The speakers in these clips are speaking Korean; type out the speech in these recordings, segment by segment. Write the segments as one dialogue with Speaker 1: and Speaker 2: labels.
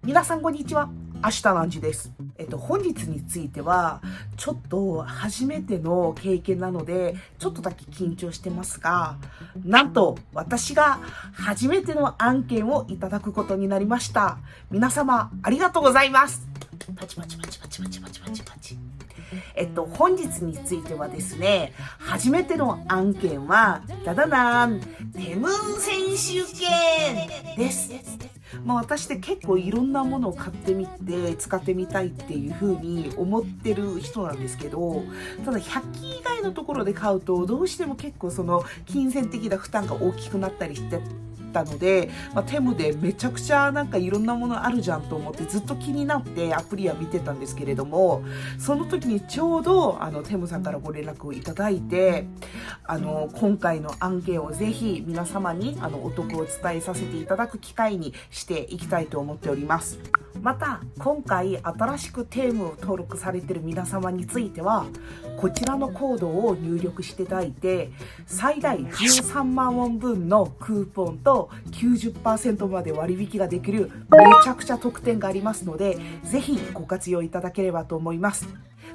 Speaker 1: 皆さんこんにちは。明日何時です。本日についてはちょっと初めての経験なのでちょっとだけ緊張してますが、なんと私が初めての案件をいただくことになりました。皆様ありがとうございます。パチパチパチパチパチパチパチパチ。本日についてはですね、初めての案件はダダダンテムーン選手権です。私って結構いろんなものを買ってみて使ってみたいっていう風に思ってる人なんですけど、ただ100均以外のところで買うとどうしても結構その金銭的な負担が大きくなったりしてたので、テムでめちゃくちゃなんかいろんなものあるじゃんと思ってずっと気になってアプリは見てたんですけれども、その時にちょうどテムさんからご連絡をいただいて、今回の案件をぜひ皆様にお得を伝えさせていただく機会にしていきたいと思っております。また今回新しくテームを登録されている皆様についてはこちらのコードを入力していただいて、最大13万ウォン分のクーポンと 90% まで割引ができるめちゃくちゃ特典がありますので、ぜひご活用いただければと思います。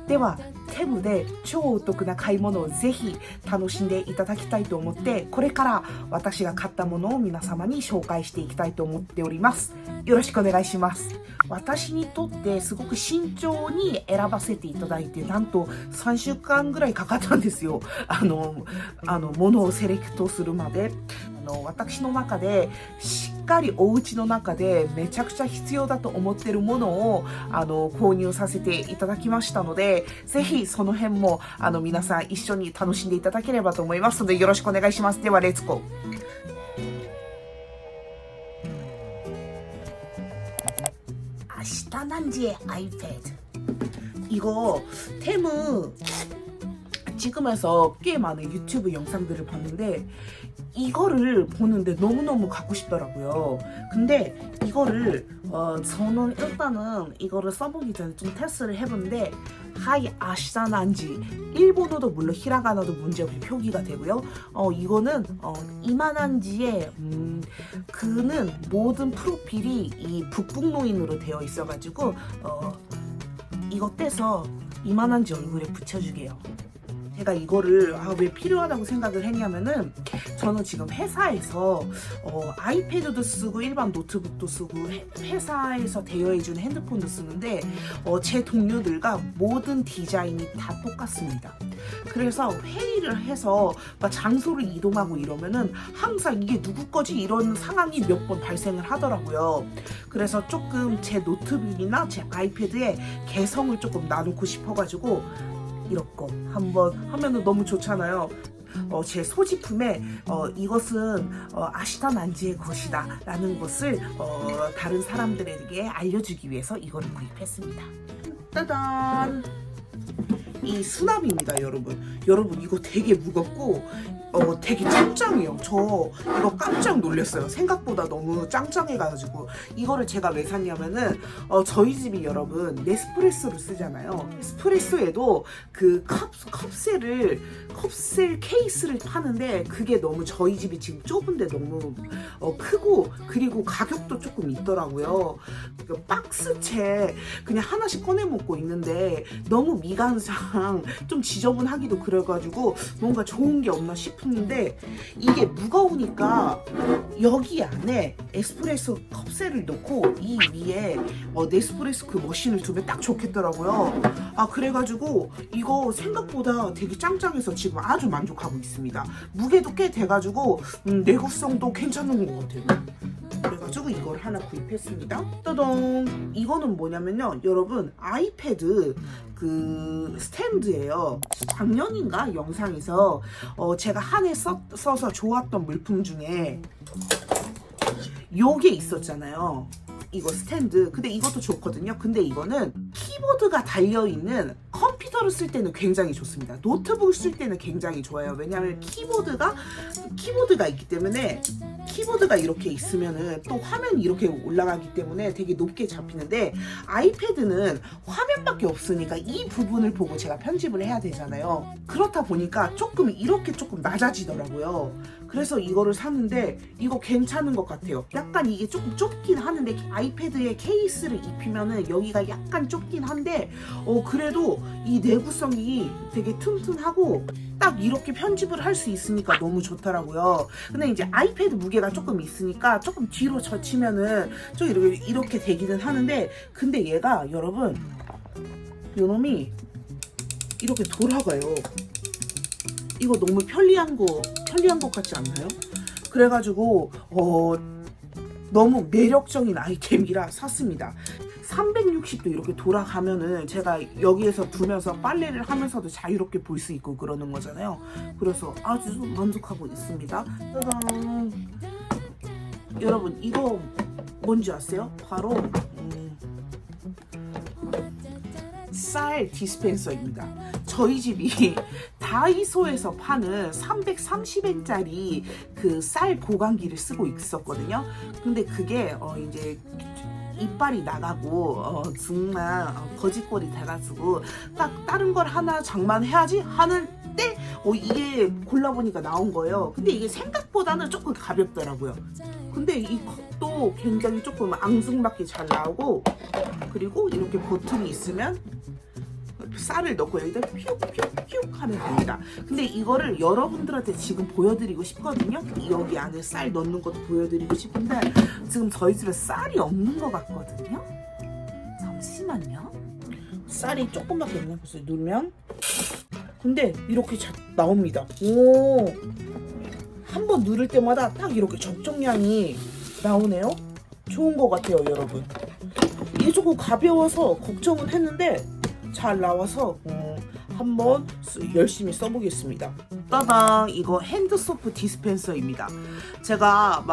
Speaker 1: ではテムで超お得な買い物をぜひ楽しんでいただきたいと思って、これから私が買ったものを皆様に紹介していきたいと思っております。よろしくお願いします。私にとってすごく慎重に選ばせていただいて、なんと3週間ぐらいかかったんですよ。ものをセレクトするまで。私の中でしっかりお家の中でめちゃくちゃ必要だと思っているものを購入させていただきましたので、ぜひその辺も皆さん一緒に楽しんでいただければと思いますのでよろしくお願いします。ではレッツゴー。明日난지 아이패드. 이거 테무 찍으면서 꽤 많은 유튜브 영상들을 봤는데 이거를 보는데 너무너무 갖고 싶더라고요. 근데 이거를 저는 일단은 이거를 써보기 전에 좀 테스트를 해봤는데 하이 아시다난지 일본어도 물론 히라가나도 문제없이 표기가 되고요. 이거는 이만한지에 그는 모든 프로필이 이 북북노인으로 되어 있어가지고 이거 떼서 이만한지 얼굴에 붙여주게요. 제가 이거를 왜 필요하다고 생각을 했냐면은, 저는 지금 회사에서 아이패드도 쓰고 일반 노트북도 쓰고 회사에서 대여해주는 핸드폰도 쓰는데 제 동료들과 모든 디자인이 다 똑같습니다. 그래서 회의를 해서 장소를 이동하고 이러면은 항상 이게 누구 거지 이런 상황이 몇 번 발생을 하더라고요. 그래서 조금 제 노트북이나 제 아이패드에 개성을 조금 나누고 싶어가지고 이렇게 한번 하면은 너무 좋잖아요. 제 소지품에 이것은 아시다난지의 것이다 라는 것을 다른 사람들에게 알려주기 위해서 이거를 구입했습니다. 따단! 이 수납입니다, 여러분. 여러분 이거 되게 무겁고 되게 짱짱해요. 저 이거 깜짝 놀랐어요. 생각보다 너무 짱짱해가지고. 이거를 제가 왜 샀냐면은 저희 집이 여러분 네스프레소를 쓰잖아요. 에스프레소에도 그 컵셀 케이스를 파는데 그게 너무 저희 집이 지금 좁은데 너무 크고, 그리고 가격도 조금 있더라고요. 그 박스채 그냥 하나씩 꺼내 먹고 있는데 너무 미간상 좀 지저분하기도 그래가지고 뭔가 좋은 게 없나 싶은데, 이게 무거우니까 여기 안에 에스프레소 컵셀을 넣고 이 위에 네스프레소 그 머신을 두면 딱 좋겠더라고요. 그래가지고 이거 생각보다 되게 짱짱해서 지금 아주 만족하고 있습니다. 무게도 꽤 돼가지고 내구성도 괜찮은 것 같아요. 그래가지고 이걸 하나 구입했습니다. 따동! 이거는 뭐냐면요, 여러분 아이패드 그 스탠드예요. 작년인가 영상에서 제가 한 해 써서 좋았던 물품 중에 요게 있었잖아요. 이거 스탠드. 근데 이것도 좋거든요. 근데 이거는 키보드가 달려있는 컴퓨터를 쓸 때는 굉장히 좋습니다. 노트북을 쓸 때는 굉장히 좋아요. 왜냐하면 키보드가 있기 때문에, 키보드가 이렇게 있으면은 또 화면이 이렇게 올라가기 때문에 되게 높게 잡히는데, 아이패드는 화면밖에 없으니까 이 부분을 보고 제가 편집을 해야 되잖아요. 그렇다 보니까 조금 이렇게 조금 낮아지더라고요. 그래서 이거를 샀는데 이거 괜찮은 것 같아요. 약간 이게 조금 좁긴 하는데 아이패드에 케이스를 입히면은 여기가 약간 좁긴 한데 그래도 이 내구성이 되게 튼튼하고 딱 이렇게 편집을 할 수 있으니까 너무 좋더라고요. 근데 이제 아이패드 무게가 조금 있으니까 조금 뒤로 젖히면은 좀 이렇게 되기는 하는데, 근데 얘가 여러분 요놈이 이렇게 돌아가요. 이거 너무 편리한 것 같지 않나요? 그래가지고 너무 매력적인 아이템이라 샀습니다. 360도 이렇게 돌아가면은 제가 여기에서 두면서 빨래를 하면서도 자유롭게 볼 수 있고 그러는 거잖아요. 그래서 아주 만족하고 있습니다. 짜잔. 여러분 이거 뭔지 아세요? 바로 쌀 디스펜서입니다. 저희 집이 다이소에서 파는 330엔짜리 그 쌀 보관기를 쓰고 있었거든요. 근데 그게 이제 이빨이 나가고 정말 거짓골이 돼가지고 딱 다른 걸 하나 장만해야지 하는 때 이게 골라보니까 나온 거예요. 근데 이게 생각보다는 조금 가볍더라고요. 근데 이 컵도 굉장히 조금 앙증맞게 잘 나오고, 그리고 이렇게 버튼이 있으면 쌀을 넣고 여기다 퓨퓨퓨 하면 됩니다. 근데 이거를 여러분들한테 지금 보여드리고 싶거든요. 여기 안에 쌀 넣는 것도 보여드리고 싶은데 지금 저희 집에 쌀이 없는 것 같거든요. 잠시만요. 쌀이 조금밖에 없네. 그래서 누르면 근데 이렇게 나옵니다. 오, 한번 누를 때마다 딱 이렇게 적정량이 나오네요. 좋은 것 같아요, 여러분. 이게 조금 가벼워서 걱정은 했는데 잘 나와서 한번 열심히 써보겠습니다. 따당, 이거 핸드소프 디스펜서입니다. 제가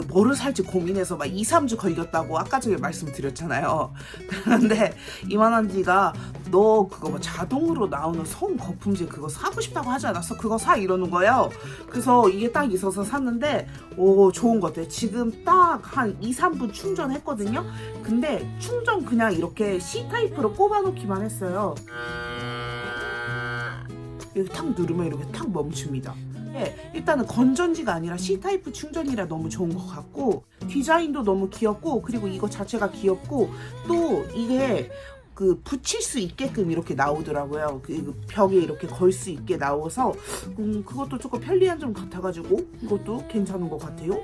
Speaker 1: 뭐를 살지 고민해서 2, 3주 걸렸다고 아까 전에 말씀드렸잖아요. 그런데 이만한지가 너 그거 자동으로 나오는 소음 거품제 그거 사고 싶다고 하지 않았어? 그거 사 이러는 거예요. 그래서 이게 딱 있어서 샀는데 좋은 것 같아요. 지금 딱 한 2, 3분 충전했거든요. 근데 충전 그냥 이렇게 C타입으로 꼽아놓기만 했어요. 이렇게 탁 누르면 이렇게 탁 멈춥니다. 일단은 건전지가 아니라 C타입 충전이라 너무 좋은 것 같고, 디자인도 너무 귀엽고, 그리고 이거 자체가 귀엽고, 또 이게 붙일 수 있게끔 이렇게 나오더라고요. 그 벽에 이렇게 걸 수 있게 나와서 그것도 조금 편리한 점 같아가지고 이것도 괜찮은 것 같아요.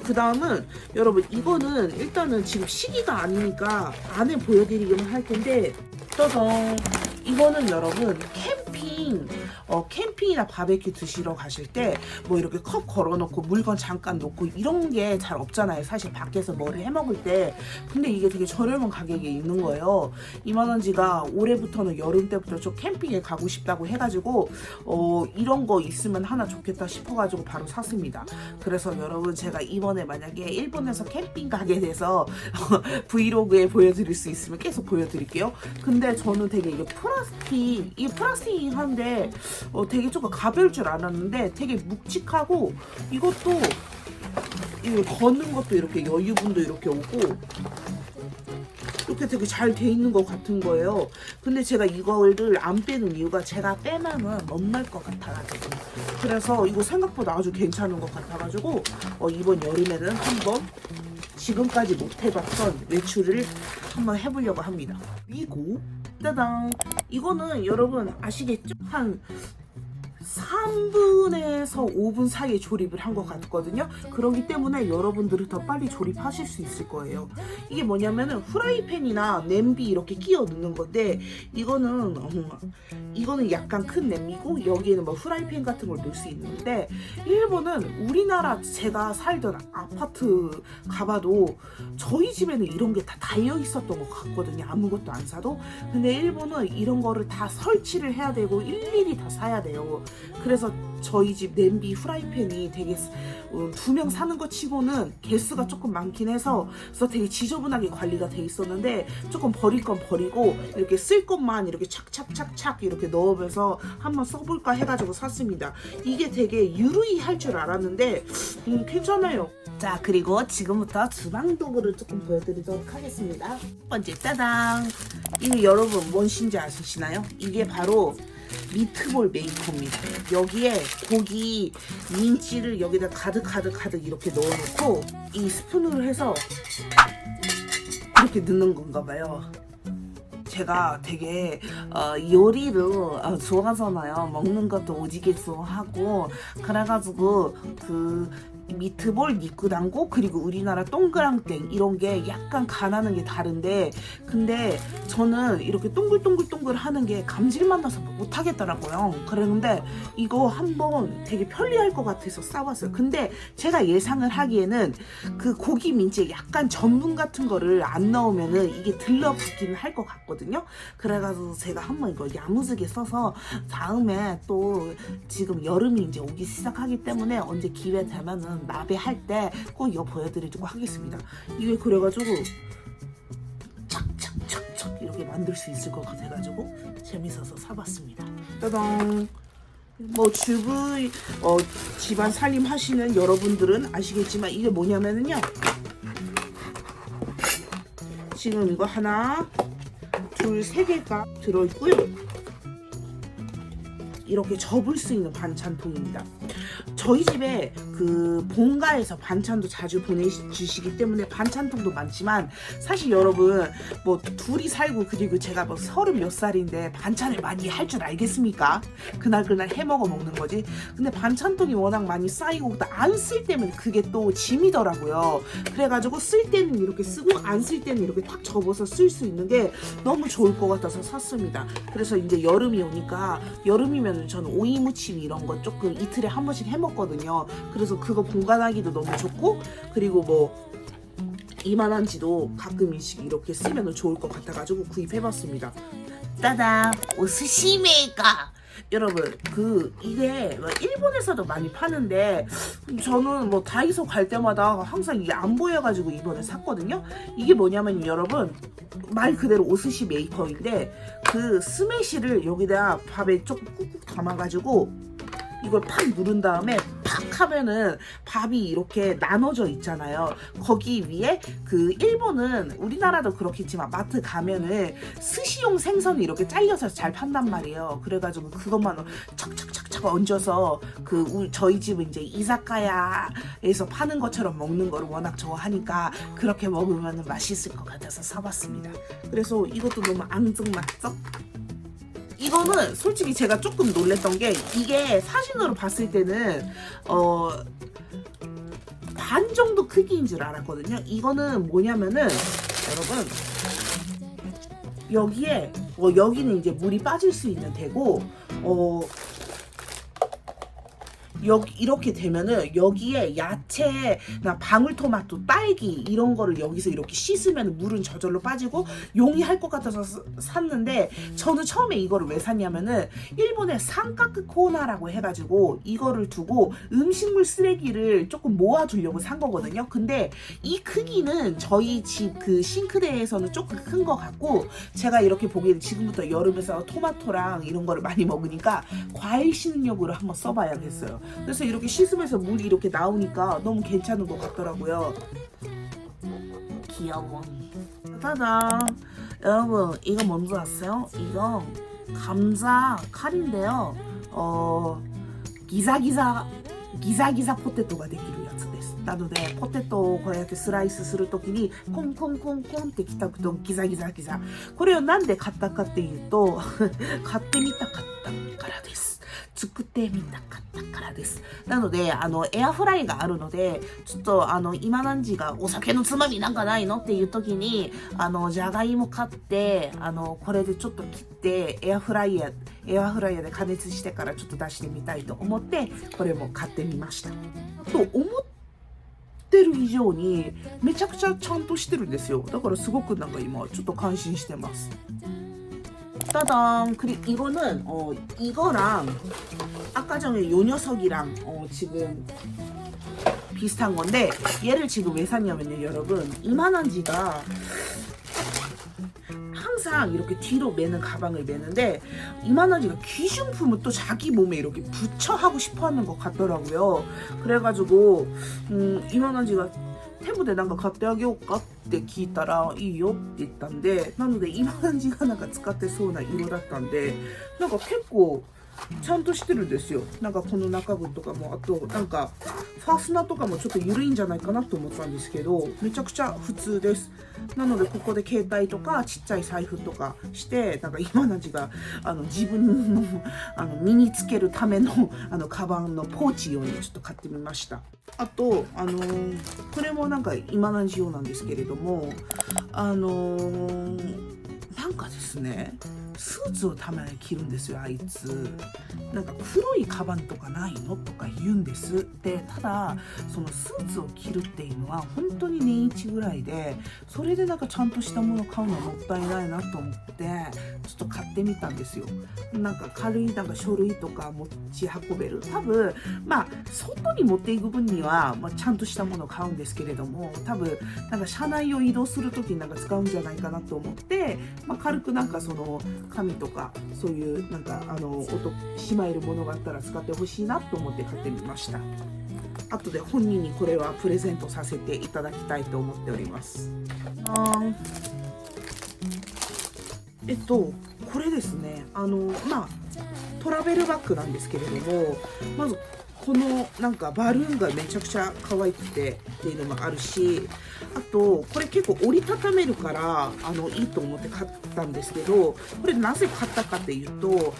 Speaker 1: 그 다음은 여러분 이거는 일단은 지금 시기가 아니니까 안에 보여드리기만 할 텐데, 짜잔, 이거는 여러분 캠핑이나 바베큐 드시러 가실 때 이렇게 컵 걸어놓고 물건 잠깐 놓고 이런 게 잘 없잖아요. 사실 밖에서 뭐를 해먹을 때. 근데 이게 되게 저렴한 가격에 있는 거예요. 이만한지가 올해부터는 여름 때부터 좀 캠핑에 가고 싶다고 해가지고 이런 거 있으면 하나 좋겠다 싶어가지고 바로 샀습니다. 그래서 여러분 제가 이번에 만약에 일본에서 캠핑 가게 돼서 브이로그에 보여드릴 수 있으면 계속 보여드릴게요. 근데 저는 되게 이게 플라스틱이긴 한데 되게 조금 가벼울 줄 알았는데 되게 묵직하고, 이것도 이거 걷는 것도 이렇게 여유분도 이렇게 오고 이렇게 되게 잘 돼 있는 것 같은 거예요. 근데 제가 이거를 안 빼는 이유가 제가 빼면은 못날 것 같아가지고, 그래서 이거 생각보다 아주 괜찮은 것 같아가지고 이번 여름에는 한번 지금까지 못 해봤던 외출을 한번 해보려고 합니다. 그리고 짜잔, 이거는 여러분 아시겠죠? 한 3분에서 5분 사이에 조립을 한 것 같거든요. 그렇기 때문에 여러분들은 더 빨리 조립하실 수 있을 거예요. 이게 뭐냐면은 프라이팬이나 냄비 이렇게 끼워 넣는 건데, 이거는 약간 큰 냄비고 여기에는 프라이팬 같은 걸 넣을 수 있는데, 일본은 우리나라 제가 살던 아파트 가봐도 저희 집에는 이런 게 다 달려 있었던 것 같거든요. 아무것도 안 사도. 근데 일본은 이런 거를 다 설치를 해야 되고 일일이 다 사야 돼요. 그래서 저희 집 냄비 프라이팬이 되게 2명 사는 것 치고는 개수가 조금 많긴 해서 그래서 되게 지저분하게 관리가 돼 있었는데, 조금 버릴 건 버리고 이렇게 쓸 것만 이렇게 착착착착 이렇게 넣으면서 한번 써볼까 해가지고 샀습니다. 이게 되게 유리할 줄 알았는데 괜찮아요. 자, 그리고 지금부터 주방 도구를 조금 보여드리도록 하겠습니다. 첫 번째, 짜잔! 이게 여러분 뭔지 아시나요? 이게 바로 미트볼 메이커입니다. 여기에 고기 민지를 여기다 가득 이렇게 넣어놓고 이 스푼으로 해서 이렇게 넣는 건가 봐요. 제가 되게 요리를 좋아하잖아요. 먹는 것도 오지게 좋아하고 그래가지고 그 미트볼, 니꾸당고 그리고 우리나라 동그랑땡 이런 게 약간 간하는 게 다른데 근데 저는 이렇게 동글동글 하는 게 감질맛 나서 못 하겠더라고요. 그랬는데 이거 한번 되게 편리할 것 같아서 싸왔어요. 근데 제가 예상을 하기에는 그 고기 민지에 약간 전분 같은 거를 안 넣으면은 이게 들러붙기는 할 것 같거든요. 그래가지고 제가 한번 이거 야무지게 써서 다음에 또 지금 여름이 이제 오기 시작하기 때문에 언제 기회 되면은 나베 할 때 꼭 이거 보여드리려고 하겠습니다. 이게 그래가지고 착착착착 이렇게 만들 수 있을 것 같아가지고 재밌어서 사봤습니다. 따당. 뭐 주부 집안 살림 하시는 여러분들은 아시겠지만 이게 뭐냐면은요. 지금 이거 하나, 둘, 세 개가 들어있고요. 이렇게 접을 수 있는 반찬통입니다. 저희 집에 그 본가에서 반찬도 자주 보내주시기 때문에 반찬통도 많지만 사실 여러분 뭐 둘이 살고 그리고 제가 뭐 30몇 살인데 반찬을 많이 할 줄 알겠습니까? 그날 해 먹어 먹는 거지. 근데 반찬통이 워낙 많이 쌓이고 안 쓸 때면 그게 또 짐이더라고요. 그래가지고 쓸 때는 이렇게 쓰고 안 쓸 때는 이렇게 탁 접어서 쓸 수 있는 게 너무 좋을 것 같아서 샀습니다. 그래서 이제 여름이 오니까 여름이면 저는 오이 무침 이런 거 조금 이틀에 한 번씩 해 먹거든요. 그래서 그거 보관하기도 너무 좋고 그리고 뭐 이만한지도 가끔씩 이렇게 쓰면 좋을 것 같아가지고 구입해봤습니다. 따다 오스시메가 여러분 이게 일본에서도 많이 파는데 저는 뭐 다이소 갈 때마다 항상 이게 안 보여가지고 이번에 샀거든요. 이게 뭐냐면 여러분 말 그대로 오스시 메이커인데 그 스매시를 여기다 밥에 조금 꾹꾹 담아가지고 이걸 팍 누른 다음에 팍 하면은 밥이 이렇게 나눠져 있잖아요. 거기 위에 그 일본은 우리나라도 그렇겠지만 마트 가면은 스시용 생선이 이렇게 잘려서 잘 판단 말이에요. 그래가지고 그것만 착착착착 얹어서 저희 집은 이제 이사카야에서 파는 것처럼 먹는 거를 워낙 좋아하니까 그렇게 먹으면 맛있을 것 같아서 사봤습니다. 그래서 이것도 너무 앙증맞죠? 이거는 솔직히 제가 조금 놀랬던 게 이게 사진으로 봤을 때는 반 정도 크기인 줄 알았거든요. 이거는 뭐냐면은 여러분 여기에 여기는 이제 물이 빠질 수 있는 데고 여기 이렇게 되면은 여기에 야채나 방울토마토, 딸기 이런 거를 여기서 이렇게 씻으면 물은 저절로 빠지고 용이할 것 같아서 샀는데 저는 처음에 이거를 왜 샀냐면은 일본의 산카크 코너라고 해가지고 이거를 두고 음식물 쓰레기를 조금 모아두려고 산 거거든요. 근데 이 크기는 저희 집 그 싱크대에서는 조금 큰 것 같고 제가 이렇게 보기에는 지금부터 여름에서 토마토랑 이런 거를 많이 먹으니까 과일 씻는용으로 한번 써봐야겠어요. 그래서 이렇게 씻으면서 물이 이렇게 나오니까 너무 괜찮은 것 같더라고요. 귀여워. 짜잔. 여러분 이거 뭔지 아세요? 이거 감자 칼인데요. 기자기자 포테토가できるやつです。なのでポテトをこうやってスライスするときにコンコンコンコンってきたとギザギザ。これをなんで買ったかっていうと買ってみたかったからです。作ってみたかったからです。なのでエアフライがあるのでちょっと今何時がお酒のつまみなんかないのっていう時にじゃがいも買ってこれでちょっと切ってエアフライヤーで加熱してからちょっと出してみたいと思ってこれも買ってみました。と思ってる以上にめちゃくちゃちゃんとしてるんですよ。だからすごくなんか今ちょっと感心してます。따당. 그리고 이거는 이거랑 아까 전에 요 녀석이랑 지금 비슷한 건데 얘를 지금 왜 샀냐면요 여러분 이만한지가 항상 이렇게 뒤로 매는 가방을 매는데 이만한지가 귀중품을 또 자기 몸에 이렇게 붙여 하고 싶어 하는 것 같더라고요. 그래가지고 이만한지가 テムでなんか買ってあげようかって聞いたらいいよって言ったんで、なので今感じがなんか使ってそうな色だったんで、なんか結構ちゃんとしてるんですよ。なんかこの中具とかも、あとなんかファースナーとかもちょっと緩いんじゃないかなと思ったんですけど、めちゃくちゃ普通です。なのでここで携帯とかちっちゃい財布とかして、なんか今の字が自分の身につけるためのカバンのポーチ用にちょっと買ってみました。あとこれもなんか今の字用なんですけれども、なんかですね、スーツをたまに着るんですよ、あいつ。なんか黒いカバンとかないのとか言うんです。で、ただそのスーツを着るっていうのは本当に年一ぐらいで、それでなんかちゃんとしたもの買うのはもったいないなと思ってちょっと買ってみたんですよ。なんか軽いなんか書類とか持ち運べる、多分まあ外に持っていく分には、ちゃんとしたものを買うんですけれども、多分なんか車内を移動する時になんか使うんじゃないかなと思って、軽くなんかその紙とかそういうなんか音しまえるものがあったら使ってほしいなと思って買ってみました。後で本人にこれはプレゼントさせていただきたいと思っております。これですね、トラベルバッグなんですけれども、まずこのなんかバルーンがめちゃくちゃ可愛くてっていうのもあるし、あとこれ結構折りたためるからいいと思って買ったんですけど、これなぜ買ったかっていうと、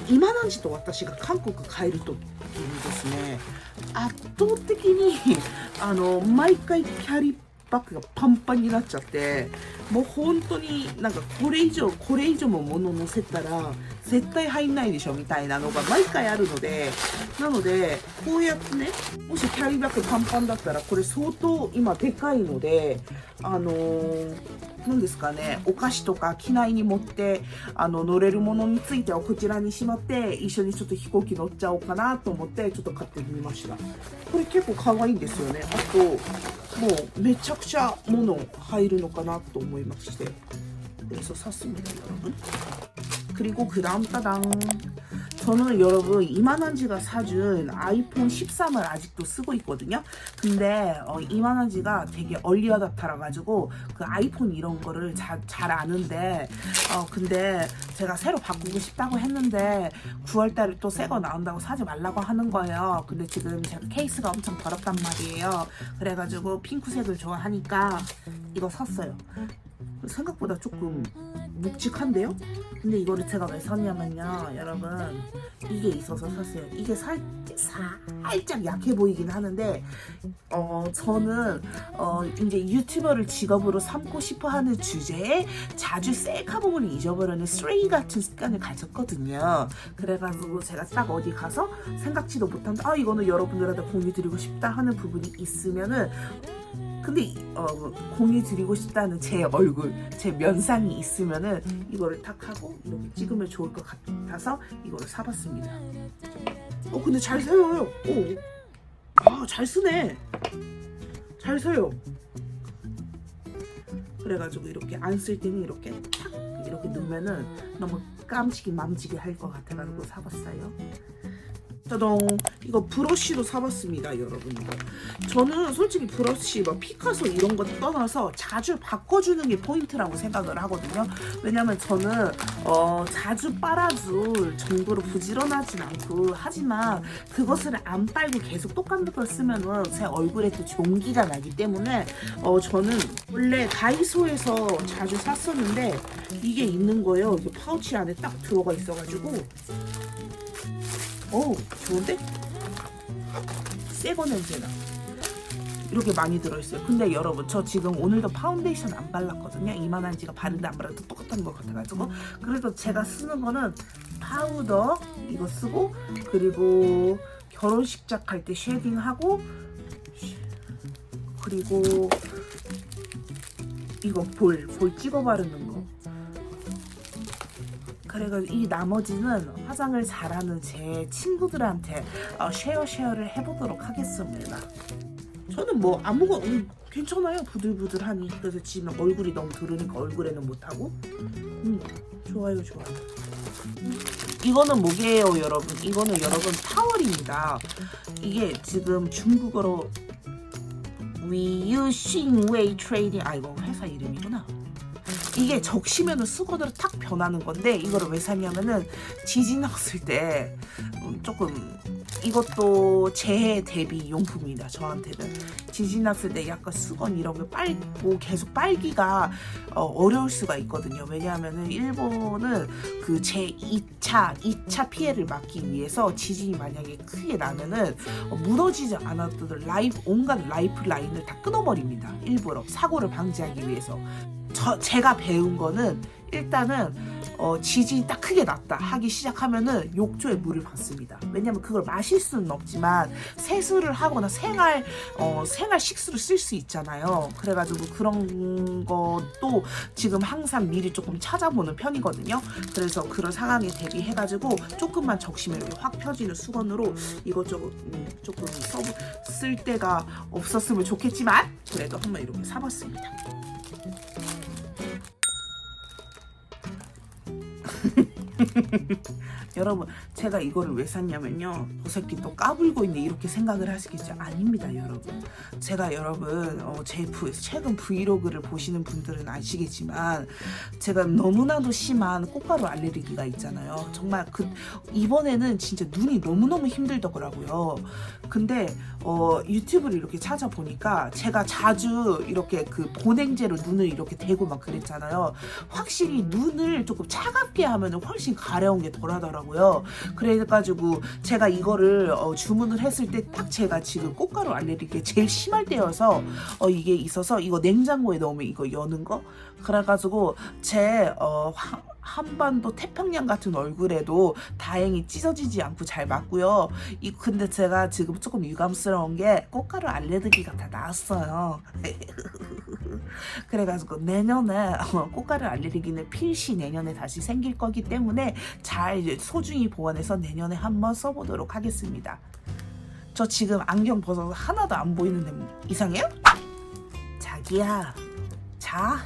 Speaker 1: 今何時と私が韓国帰る時にですね、圧倒的に毎回キャリーバッグがパンパンになっちゃって、もう本当になんかこれ以上も物乗せたら絶対入んないでしょみたいなのが毎回あるので、なのでこうやってね、もしキャリーバッグパンパンだったら、これ相当今でかいので、何ですかね、お菓子とか機内に持って乗れるものについてはこちらにしまって、一緒にちょっと飛行機乗っちゃおうかなと思ってちょっと買ってみました。これ結構可愛いんですよね。あともうめちゃくちゃ物入るのかなと思いまして、그래서 샀습니다, 여러분. 그리고 그다음 따당. 저는 여러분 이만한지가 사준 아이폰 13을 아직도 쓰고 있거든요. 근데 이만한지가 되게 얼리어답터라 가지고 그 아이폰 이런 거를 잘 아는데, 근데 제가 새로 바꾸고 싶다고 했는데 9월달에 또 새 거 나온다고 사지 말라고 하는 거예요. 근데 지금 제가 케이스가 엄청 더럽단 말이에요. 그래가지고 핑크색을 좋아하니까 이거 샀어요. 생각보다 조금 묵직한데요? 근데 이거를 제가 왜 샀냐면요, 여러분, 이게 있어서 샀어요. 이게 살짝 약해 보이긴 하는데, 저는 이제 유튜버를 직업으로 삼고 싶어 하는 주제에 자주 셀카 부분을 잊어버리는 쓰레기 같은 습관을 가졌거든요. 그래가지고 제가 딱 어디 가서 생각지도 못한, 이거는 여러분들한테 공유드리고 싶다 하는 부분이 있으면은, 근데 공유 드리고 싶다는 제 얼굴, 제 면상이 있으면은 이거를 탁 하고 이렇게 찍으면 좋을 것 같아서 이거를 사봤습니다. 근데 잘 서요. 잘 쓰네. 잘 서요. 그래가지고 이렇게 안 쓸 때는 이렇게 탁 이렇게 넣으면은 너무 깜찍이 맘찍이 할 것 같아가지고 사봤어요. 짜잔, 이거 브러쉬도 사봤습니다, 여러분. 이거 저는 솔직히 브러쉬 피카소 이런 거 떠나서 자주 바꿔주는 게 포인트라고 생각을 하거든요. 왜냐면 저는 자주 빨아줄 정도로 부지런하진 않고, 하지만 그것을 안 빨고 계속 똑같은 걸 쓰면은 제 얼굴에 또 종기가 나기 때문에 저는 원래 다이소에서 자주 샀었는데 이게 있는 거예요. 이게 파우치 안에 딱 들어가 있어가지고 좋은데? 새거 냄새나. 이렇게 많이 들어있어요. 근데 여러분, 저 지금 오늘도 파운데이션 안 발랐거든요. 이만한지가 바른데 안 바른데 똑같은 것 같아가지고. 그래도 제가 쓰는 거는 파우더 이거 쓰고, 그리고 결혼식장 할 때 쉐딩하고, 그리고 이거 볼 찍어 바르는 거. 그래가지고 이 나머지는 화장을 잘하는 제 친구들한테 쉐어를 해보도록 하겠습니다. 저는 뭐 괜찮아요. 부들부들하니. 그래서 지금 얼굴이 너무 들으니까 얼굴에는 못하고. 좋아요. 이거는 뭐게요, 여러분? 이거는 여러분 타월입니다. 이게 지금 중국어로 위유 싱웨이 트레이딩. 아 이거 회사 이름이구나. 이게 적시면은 수건으로 탁 변하는 건데 이거를 왜 샀냐면은 지진 났을 때 조금 이것도 재해 대비 용품이다. 저한테는 지진 났을 때 약간 수건 이런 게 빨고 계속 빨기가 어려울 수가 있거든요. 왜냐하면은 일본은 그 제2차 피해를 막기 위해서 지진이 만약에 크게 나면은 무너지지 않아도 온갖 라이프 라인을 다 끊어버립니다. 일부러 사고를 방지하기 위해서. 제가 배운 거는 일단은 지진이 딱 크게 났다 하기 시작하면은 욕조에 물을 받습니다. 왜냐면 그걸 마실 수는 없지만 세수를 하거나 생활 식수로 쓸 수 있잖아요. 그래가지고 그런 것도 지금 항상 미리 조금 찾아보는 편이거든요. 그래서 그런 상황에 대비해가지고 조금만 적시면 이렇게 확 펴지는 수건으로 이것저것 조금 쓸 데가 없었으면 좋겠지만 그래도 한번 이렇게 사봤습니다. 여러분 제가 이거를 왜 샀냐면요, 저 새끼 또 까불고 있네 이렇게 생각을 하시겠죠. 아닙니다 여러분. 제가 여러분 제 최근 브이로그를 보시는 분들은 아시겠지만 제가 너무나도 심한 꽃가루 알레르기가 있잖아요. 정말 이번에는 진짜 눈이 너무너무 힘들더라고요. 근데 유튜브를 이렇게 찾아보니까 제가 자주 이렇게 그 보냉제로 눈을 이렇게 대고 막 그랬잖아요. 확실히 눈을 조금 차갑게 하면 훨씬 가려운 게 덜하더라고요. 그래가지고 제가 이거를 주문을 했을 때 딱 제가 지금 꽃가루 알레르기가 제일 심할 때여서 이게 있어서 이거 냉장고에 넣으면 이거 여는 거. 그래가지고 제 한반도 태평양 같은 얼굴에도 다행히 찢어지지 않고 잘 맞고요. 근데 제가 지금 조금 유감스러운 게 꽃가루 알레르기가 다 나았어요. 그래가지고 내년에 꽃가루 알레르기는 필시 내년에 다시 생길 거기 때문에 잘 소중히 보관해서 내년에 한번 써보도록 하겠습니다. 저 지금 안경 벗어서 하나도 안 보이는데 이상해요? 자기야, 자.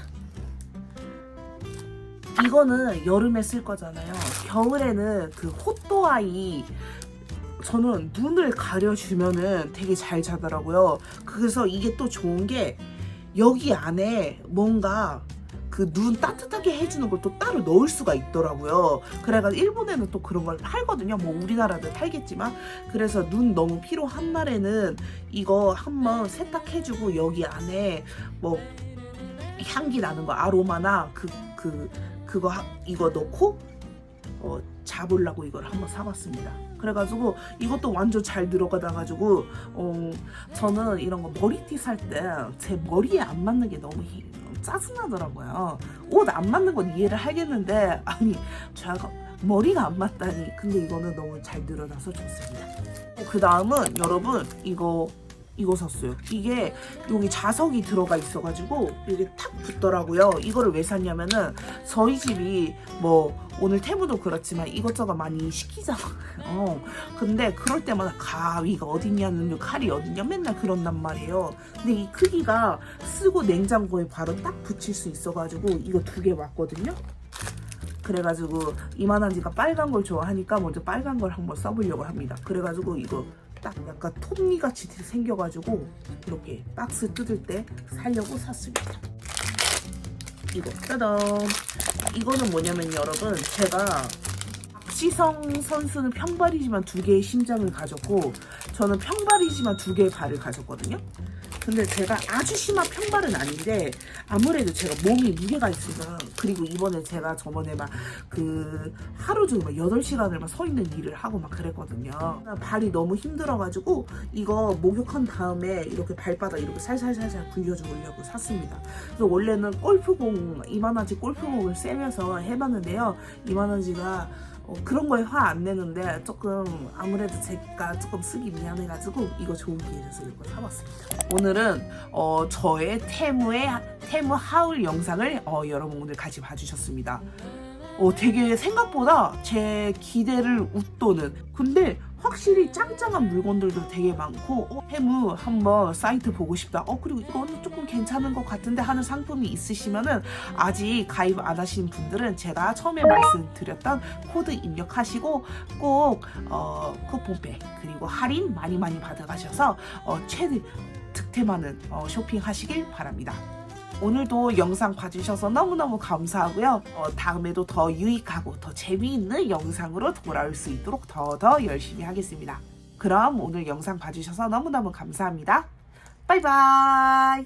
Speaker 1: 이거는 여름에 쓸 거잖아요. 겨울에는 그 헛도아이 저는 눈을 가려주면은 되게 잘 자더라고요. 그래서 이게 또 좋은 게 여기 안에 뭔가 그 눈 따뜻하게 해주는 걸 또 따로 넣을 수가 있더라고요. 그래가지고 일본에는 또 그런 걸 팔거든요. 뭐 우리나라도 팔겠지만. 그래서 눈 너무 피로한 날에는 이거 한번 세탁해주고 여기 안에 뭐 향기 나는 거 아로마나 이거 넣고 잡으려고 이걸 한번 사봤습니다. 그래가지고 이것도 완전 잘 들어가가지고 저는 이런 거 머리띠 살 때 제 머리에 안 맞는 게 너무 짜증나더라고요. 옷 안 맞는 건 이해를 하겠는데 아니 제가 머리가 안 맞다니. 근데 이거는 너무 잘 들어가서 좋습니다. 그 다음은 여러분 이거 샀어요. 이게 여기 자석이 들어가 있어가지고 이게 탁 붙더라고요. 이거를 왜 샀냐면은 저희 집이 뭐 오늘 태무도 그렇지만 이것저것 많이 시키잖아요. 근데 그럴 때마다 가위가 어딨냐는 칼이 어딨냐 맨날 그런단 말이에요. 근데 이 크기가 쓰고 냉장고에 바로 딱 붙일 수 있어가지고 이거 2개 왔거든요. 그래가지고 이만한지가 빨간 걸 좋아하니까 먼저 빨간 걸 한번 써보려고 합니다. 그래가지고 이거 딱 약간 톱니같이 생겨가지고 이렇게 박스 뜯을 때 사려고 샀습니다. 이거 짜잔. 이거는 뭐냐면 여러분 제가 박지성 선수는 평발이지만 2개의 심장을 가졌고 저는 평발이지만 2개의 발을 가졌거든요. 근데 제가 아주 심한 평발은 아닌데 아무래도 제가 몸이 무게가 있으면 그리고 이번에 제가 저번에 막 하루 종일 막 8시간을 막 서 있는 일을 하고 막 그랬거든요. 발이 너무 힘들어가지고 이거 목욕한 다음에 이렇게 발바닥 이렇게 살살살살 굴려주려고 샀습니다. 그래서 원래는 이만한지 골프공을 쐬면서 해봤는데요. 이만한지가 그런 거에 화 안 내는데 조금 아무래도 제가 조금 쓰기 미안해가지고 이거 좋은 기회라서 이거 사봤습니다. 오늘은 저의 테무 하울 영상을 여러분 오늘 같이 봐주셨습니다. 되게 생각보다 제 기대를 웃도는 근데 확실히 짱짱한 물건들도 되게 많고 테무 한번 사이트 보고 싶다. 그리고 이거는 조금 괜찮은 것 같은데 하는 상품이 있으시면은 아직 가입 안 하신 분들은 제가 처음에 말씀드렸던 코드 입력하시고 꼭 쿠폰백 그리고 할인 많이 받아가셔서 득템하는 쇼핑하시길 바랍니다. 오늘도 영상 봐주셔서 너무너무 감사하고요. 다음에도 더 유익하고 더 재미있는 영상으로 돌아올 수 있도록 더 열심히 하겠습니다. 그럼 오늘 영상 봐주셔서 너무너무 감사합니다. 바이바이.